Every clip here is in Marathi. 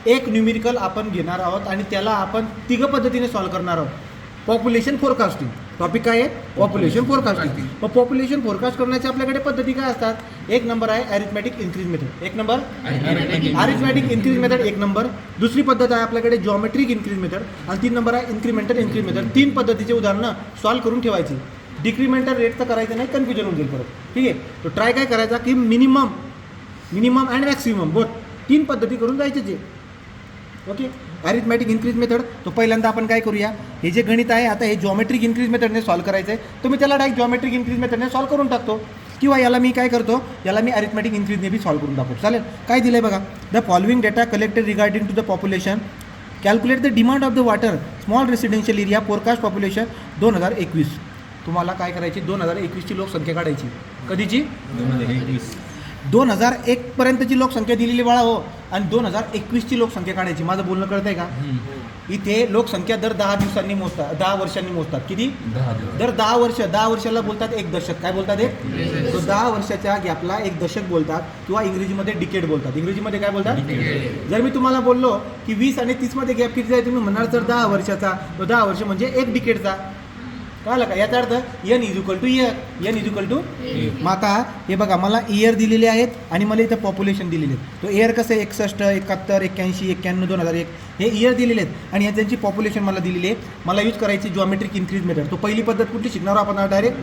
एक न्यूमेरिकल आपण घेणार आहोत आणि त्याला आपण तिघ पद्धतीने सॉल्व्ह करणार आहोत. पॉप्युलेशन फोरकास्टिंग टॉपिक काय आहे? Population forecasting. मग पॉप्युलेशन फोरकास्ट करण्याच्या आपल्याकडे पद्धती काय असतात? एक नंबर आहे अरिथमॅटिक इन्क्रीज मेथड. एक नंबर अरिथमॅटिक इन्क्रीज मेथड एक नंबर. दुसरी पद्धत आहे आपल्याकडे जॉमेट्रिक इन्क्रीज मेथड आणि 3 नंबर आहे इन्क्रीमेंटल इन्क्रीज मेथड. 3 पद्धतीचे उदाहरणं सॉल्व्ह करून ठेवायची. डिक्रीमेंटल रेट तर करायचं नाही, कन्फ्युजन होऊन जाईल परत. ठीक आहे, तो ट्राय काय करायचा की मिनिमम अँड मॅक्सिमम बोथ 3 पद्धती करून जायचे जे. ओके, अरिथमॅटिक इन्क्रीज मेथड तो पहिल्यांदा आपण काय करूया, हे जे गणित आहे आता हे जॉमेट्रिक इन्क्रीज मेथडने सॉल्व्ह करायचं आहे. तर मी त्याला डायरेक्ट जॉमेट्रिक इन्क्रीज मेथडने सॉल्व्ह करून टाकतो किंवा याला मी काय करतो, याला मी अरिथमॅटिक इन्क्रीजने बी सॉल्व्ह करून टाकतो. चालेल. काय दिलं आहे बघा, the following data collected regarding to the population, calculate the demand of the water small residential area forecast population 2021. तुम्हाला काय करायची, 2021ची लोकसंख्या काढायची. कधीची? 2001 पर्यंतची लोकसंख्या दिलेली बाळा हो, आणि 2021ची लोकसंख्या काढायची. माझं बोलणं कळतं आहे का? इथे लोकसंख्या दर 10 दिवसांनी मोजतात, 10 वर्षांनी मोजतात. किती? दर 10 वर्ष. 10 वर्षाला बोलतात एक दशक. काय बोलतात? एक. तो 10 वर्षाच्या गॅपला एक दशक बोलतात किंवा इंग्रजीमध्ये डिकेड बोलतात. इंग्रजीमध्ये काय बोलतात? जर मी तुम्हाला बोललो की 20 आणि 30मध्ये गॅप किती आहे, तुम्ही म्हणाल तर 10 वर्षाचा. तो 10 वर्ष म्हणजे एक डिकेडचा. कळलं का? याचा अर्थ n = इयर. n = मग आता हे बघा, मला इयर दिलेले आहेत आणि मला इथं पॉप्युलेशन दिलेले आहेत. तो इयर कसं आहे 61, 71, 81, 91, 2001 हे इयर दिलेले आहेत आणि त्यांची पॉप्युलेशन मला दिलेली आहे. मला यूज करायची जॉमेट्रिक इन्क्रीज मेथड. तो पहिली पद्धत कुठली शिकणार आपण डायरेक्ट?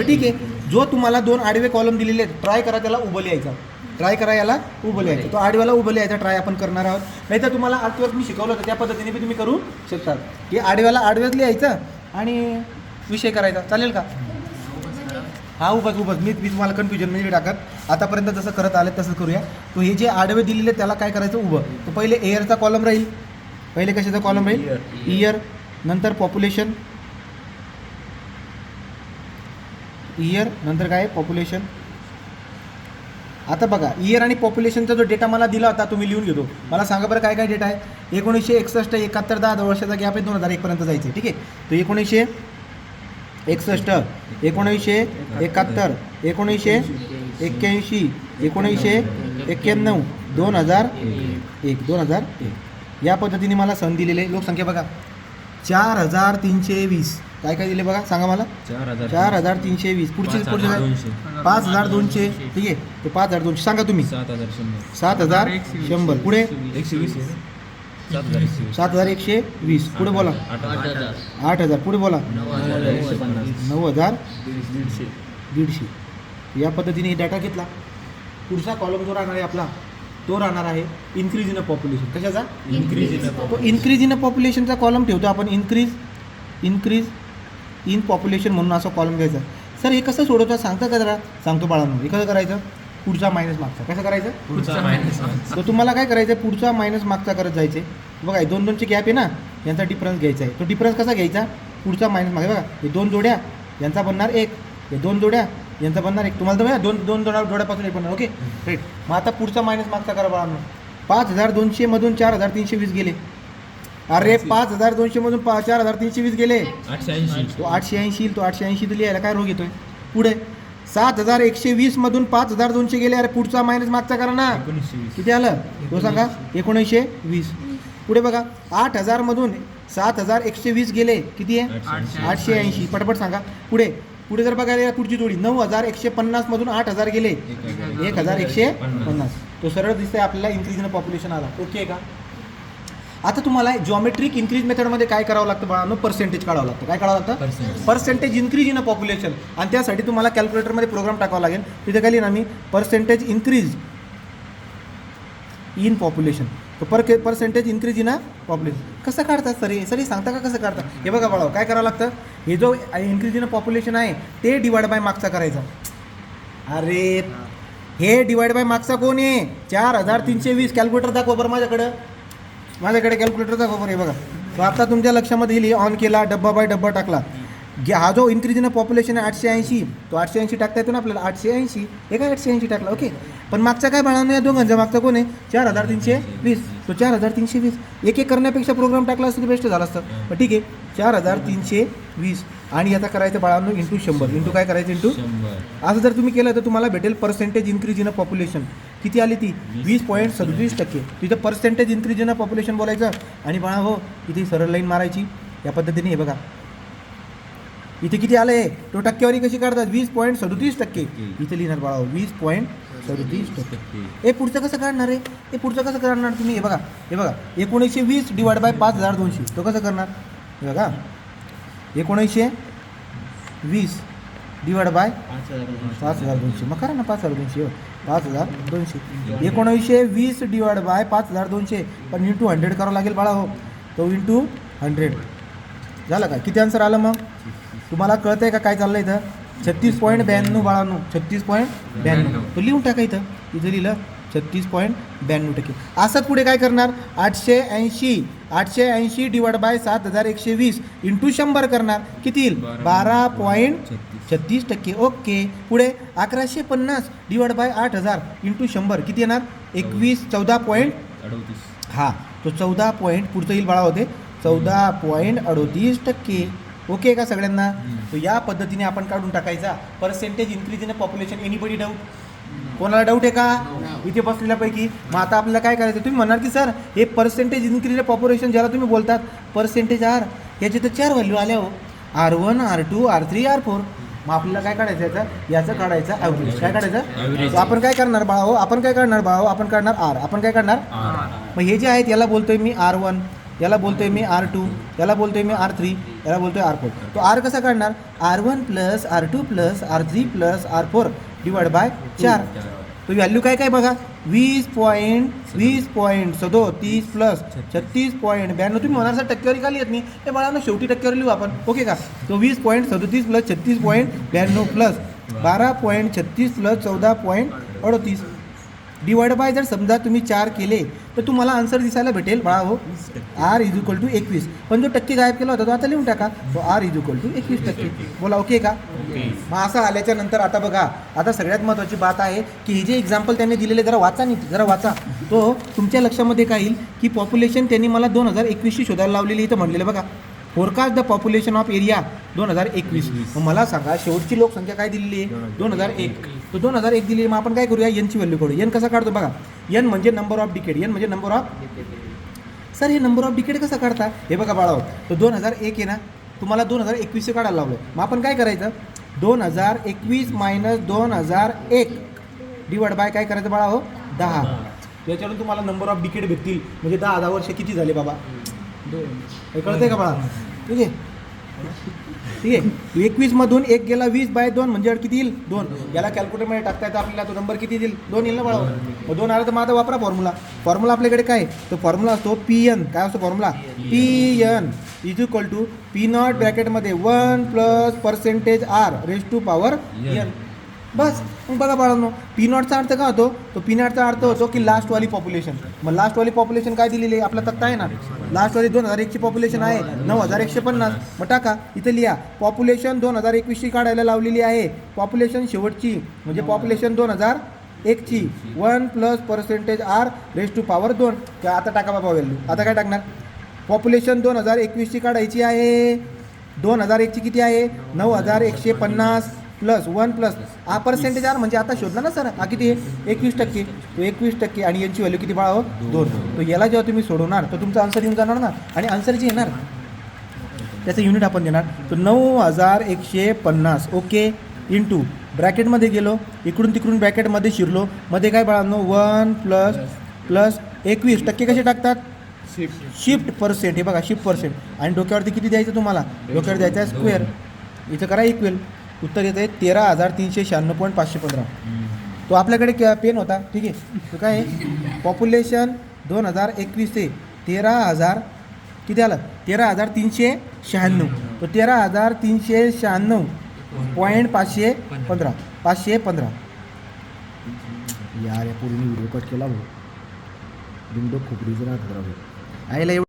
ठीक आहे. जो तुम्हाला 2 आडवे कॉलम दिलेले आहेत, ट्राय करा त्याला उभं लिहायचा. ट्राय करा याला उभं लिहायचं. तो आडव्याला उभं लिहायचा ट्राय आपण करणार आहोत. नाही तर तुम्हाला आर्टवर्क मी शिकवलं होतं त्या पद्धतीने बी तुम्ही करू शकतात की आडव्याला आडव्याच लिहायचं आणि विषय करायचा. चालेल का? हा, उभंच मी तुम्हाला कन्फ्युजन म्हणजे टाकत आतापर्यंत जसं करत आले तसं करूया. तो हे जे आडवे दिलेले त्याला काय करायचं? उभं. तर पहिले एअरचा कॉलम राहील. पहिले कशाचा कॉलम राहील? इयर. नंतर पॉप्युलेशन, इयर. नंतर काय? पॉप्युलेशन. आता बघा, इयर आणि पॉप्युलेशनचा जो डेटा मला दिला होता तो मी लिहून घेतो. मला सांगा बरं काय काय डेटा आहे. 1961, 71, 10 वर्षाचा गॅप आहे, 2001 पर्यंत जायचे. ठीक आहे. तो 1961, 1971, 1981, 1991, 2001 या पद्धतीने मला सण दिलेले. लोकसंख्या बघा 4320. काय काय दिले बघा, सांगा मला. 4320. पुढचे 5200. ठीक आहे. ते 5200 सांगा तुम्ही. 7100. पुढे 7120. पुढे बोला 8000. पुढे बोला 9150. या पद्धतीने डाटा घेतला. पुढचा कॉलम जो राहणार आहे आपला तो राहणार आहे इन्क्रीज इन पॉप्युलेशन. कशाचा? तो इन्क्रीज इन पॉप्युलेशनचा कॉलम ठेवतो आपण. इन्क्रीज इन पॉप्युलेशन म्हणून असं कॉलम घ्यायचा. सर हे कसं सोडवतं सांगता का जरा? सांगतो बाळांनो. हे कसं करायचं? पुढचा मायनस मागचा. कसं करायचं? पुढचा मायनस. तर तुम्हाला काय करायचं? पुढचा मायनस मागचा करत जायचे. बघा हे 2ची गॅप आहे ना, यांचा डिफरन्स घ्यायचा आहे. तो डिफरन्स कसा घ्यायचा? पुढचा मायनस मागे. बघा हे 2 जोड्या यांचा बनणार 1, हे 2 जोड्या यांचा बनणार 1. तुम्हाला तर बघा 2 जोड्यापासून 1 बनणार. Okay right. मग आता पुढचा मायनस मागचा करा बाळांनो. 5200 मधून 4320 गेले. अरे 5200 मधून 4320 गेले. 880. तो 880 दिली यायला काय रोग येतोय? पुढे 7120 मधून 5200 गेले. अरे पुढचा मायनस मागचा करा ना. किती आलं? तो सांगा. 1920. पुढे बघा 8000 मधून 7120 गेले. किती आहे? 880. पटपट सांगा. पुढे जर बघायला पुढची जोडी 9150 मधून 8000 गेले. 1150. तो सरळ दिसतंय आपल्याला इन्क्रीज इन पॉप्युलेशन आला. ओके आहे का? आता तुम्हाला जॉमेट्रिक इन्क्रीज मेथडमध्ये काय करावं लागतं बाळांनो? पर्सेंटेज काढावं लागतं. काय काढावं लागतं? Percentage increase in population. आणि त्यासाठी तुम्हाला कॅल्क्युलेटरमध्ये प्रोग्राम टाकावा लागेल. तिथे काय लिहिणार मी? Percentage increase in population. तर पर्सेंटेज इन्क्रीज इन पॉप्युलेशन कसं काढतात सर सांगता का कसं काढतात? हे बघा बाळा, काय करावं लागतं? हे जो इन्क्रीज इन पॉप्युलेशन आहे ते डिवाइड बाय मागचा करायचा. अरे हे डिवाइड बाय मागचा कोण आहे? 4320. कॅल्क्युलेटर दाखवा बरं माझ्याकडे कॅल्क्युलेटर दाखवा बरं. हे बघा, तो आता तुमच्या लक्षामध्ये येईल. ऑन केला, डब्बा बाय डब्बा टाकला. हा जो इन्क्रीज इन पॉप्युलेशन आहे 880, तो 880 टाकता येतो ना आपल्याला. 880 हे काय 880 टाकला. ओके. पण मागचा काय बाळांनो? या दोघांचा मागचा कोण आहे? 4320. तो 4320 एक करण्यापेक्षा प्रोग्राम टाकला असतं तर बेस्ट झालं असतं. पण ठीक आहे. 4320 आणि याचा करायचं बाळांनो इंटू 100. इंटू काय करायचं? इंटू 100. असं जर तुम्ही केलं तर तुम्हाला भेटेल पर्सेंटेज इन्क्रीज इन पॉप्युलेशन. किती आली ती 20.37%. तिथं पर्सेंटेज इन्क्रीज इन पॉप्युलेशन बोलायचं आणि बाळा हो इथे सरळ लाईन मारायची या पद्धतीने. हे बघा इथे किती आलं आहे, तो टक्केवारी कशी काढतात 20.37%. इथे लिहिणार बाळा 20.37%. हे पुढचं कसं काढणार आहे, हे पुढचं कसं करणार तुम्ही. हे बघा 1920 डिवाइड बाय 5200 तो कसं करणार. हे बघा 1920 डिवाइड बाय 5200 मग करा ना 5200 5200. 1920 डिवाइड बाय 5200 पण इंटू 100 करावं लागेल बाळा हो. तो इंटू 100 झालं का. किती आन्सर आलं मग तुम्हाला कळतंय का काय चाललं इथं. 36.92 बाळांनो 36.92. तो लिहून टाका इथं लिहिलं 36.92%. असंच पुढे काय करणार 880 डिवाइड बाय 7120 इंटू 100 करणार. किती येईल 12.36%. ओके. पुढे 1150 डिवाइड बाय 8000 इंटू 100 किती येणार 14.38. हां तो 14 पॉईंट पुढचं येईल बाळा होते 14.38%. ओके का सगळ्यांना. तो या पद्धतीने आपण काढून टाकायचा percentage increase in population. Anybody doubt, कोणाला डाऊट आहे का इथे बसलेल्यापैकी. मग आता आपल्याला काय करायचं, तुम्ही म्हणाल की सर हे पर्सेंटेज इन्क्रीज इन पॉप्युलेशन ज्याला तुम्ही बोलतात पर्सेंटेज आर, याचे तर 4 व्हॅल्यू आल्या हो, R1 R2 R3 R4. मग आपल्याला काय काढायचं याचं काढायचं ॲव्हरेज. काय काढायचं आपण काय करणार बाळा हो, आपण काढणार आर. आपण काय करणार मग हे जे आहेत याला बोलतोय मी R1, याला बोलतोय मी R2, याला बोलतोय मी R3, याला बोलतोय R4. तो R कसा काढणार R1 plus R2 plus R3 plus R4 divide by 4. तो व्हॅल्यू काय काय बघा 20.37 प्लस 36.92. तुम्ही म्हणाल सर टक्केवारी का लिहित नाही, हे बाळांनो शेवटी टक्केवारी लिहू आपण. ओके का. तो 20.37 plus 36.92 plus 12.36 plus 14.38 divide by जर समजा तुम्ही 4 केले तर तुम्हाला आन्सर दिसायला भेटेल बाळा हो R = 21. पण जो टक्के गायब केला होता तो आता लिहून टाका. तो R = 21%. बोला ओके का. मग असं आल्याच्या नंतर आता बघा, आता सगळ्यात महत्त्वाची बात आहे की हे जे एक्झाम्पल त्यांनी दिलेले जरा वाचा. तो तुमच्या लक्षामध्ये काय येईल की पॉप्युलेशन त्यांनी मला 2021 शोधायला लावलेली इथं म्हणलेलं बघा. Forecast the population of area 2021. मग मला सांगा शेवटची लोकसंख्या काय दिलेली आहे 2001. तो 2001 दिली. मग आपण काय करूया एनची व्हॅल्यू काढू. एन कसा काढतो बघा. एन म्हणजे नंबर ऑफ डिकेड. एन म्हणजे नंबर ऑफ सर हे नंबर ऑफ डिकेड कसं काढता हे बघा बाळा. तो 2001 आहे ना, तुम्हाला 2021 काढायला लावलं. मग आपण काय करायचं 2021 मायनस 2001 डिवाइड बाय काय करायचं बाळा हो 10. याच्यावरून तुम्हाला नंबर ऑफ डिकेड भेटतील. म्हणजे 10,000 वर्ष किती झाले बाबा हे कळतंय का बाळा. ठीक आहे 21 मधून 1 गेला 20/2 म्हणजे किती येईल 2. याला कॅल्क्युलेटरमध्ये टाकता येतं आपल्याला. तो नंबर किती येईल 2 येईल ना बाळा. मग 2 आला तर मग आता वापरा फॉर्म्युला आपल्याकडे काय तो फॉर्म्युला असतो PN. काय असतो फॉर्म्युला PN = P0 ब्रॅकेटमध्ये 1 plus % R raise to power N. बस. मग बघा बाळांनो P0चा अर्थ काय होतो, तो P0चा अर्थ होतो की लास्टवाली पॉप्युलेशन. मग लास्टवाली पॉप्युलेशन काय दिलेली आहे आपला तक्ता आहे ना. लास्टवाली 2001ची पॉप्युलेशन आहे 9150. मग टाका इथे लिहा पॉप्युलेशन 2021ची काढायला लावलेली आहे. पॉप्युलेशन शेवटची म्हणजे पॉप्युलेशन 2001ची 1 plus % R raise to power 2. आता टाका बाबा व्हॅल्यू. आता काय टाकणार पॉप्युलेशन 2021ची काढायची आहे. 2001ची किती आहे 9150 प्लस 1 प्लस हा % R म्हणजे आता शोधला ना सर हा किती आहे 21%. तो 21% आणि यांची व्हॅल्यू किती बाळा 2. तो याला जेव्हा तुम्ही सोडवणार तर तुमचा आन्सर येऊन जाणार ना. आणि आन्सर जे येणार त्याचं युनिट आपण देणार. तो 9150 ओके इंटू ब्रॅकेटमध्ये गेलो इकडून तिकडून ब्रॅकेटमध्ये शिरलो. मध्ये काय बाळांनो 1 प्लस 21% कसे टाकतात शिफ्ट %. हे बघा शिफ्ट %. आणि डोक्यावरती किती द्यायचं तुम्हाला डोक्यावर द्यायचं आहे स्क्वेअर. इथं करा इक्वेल. उत्तर येतं आहे 13,396.515. तो आपल्याकडे पेन होता ठीक आहे. तो काय आहे पॉप्युलेशन 2021 ते 13,000 किती आलं 13,396. तो 13,396.515 515. यार या पूर्ण व्हिडिओ कट केला भाऊ. बिंडो खोपडीचं राहत राहू आईला एवढं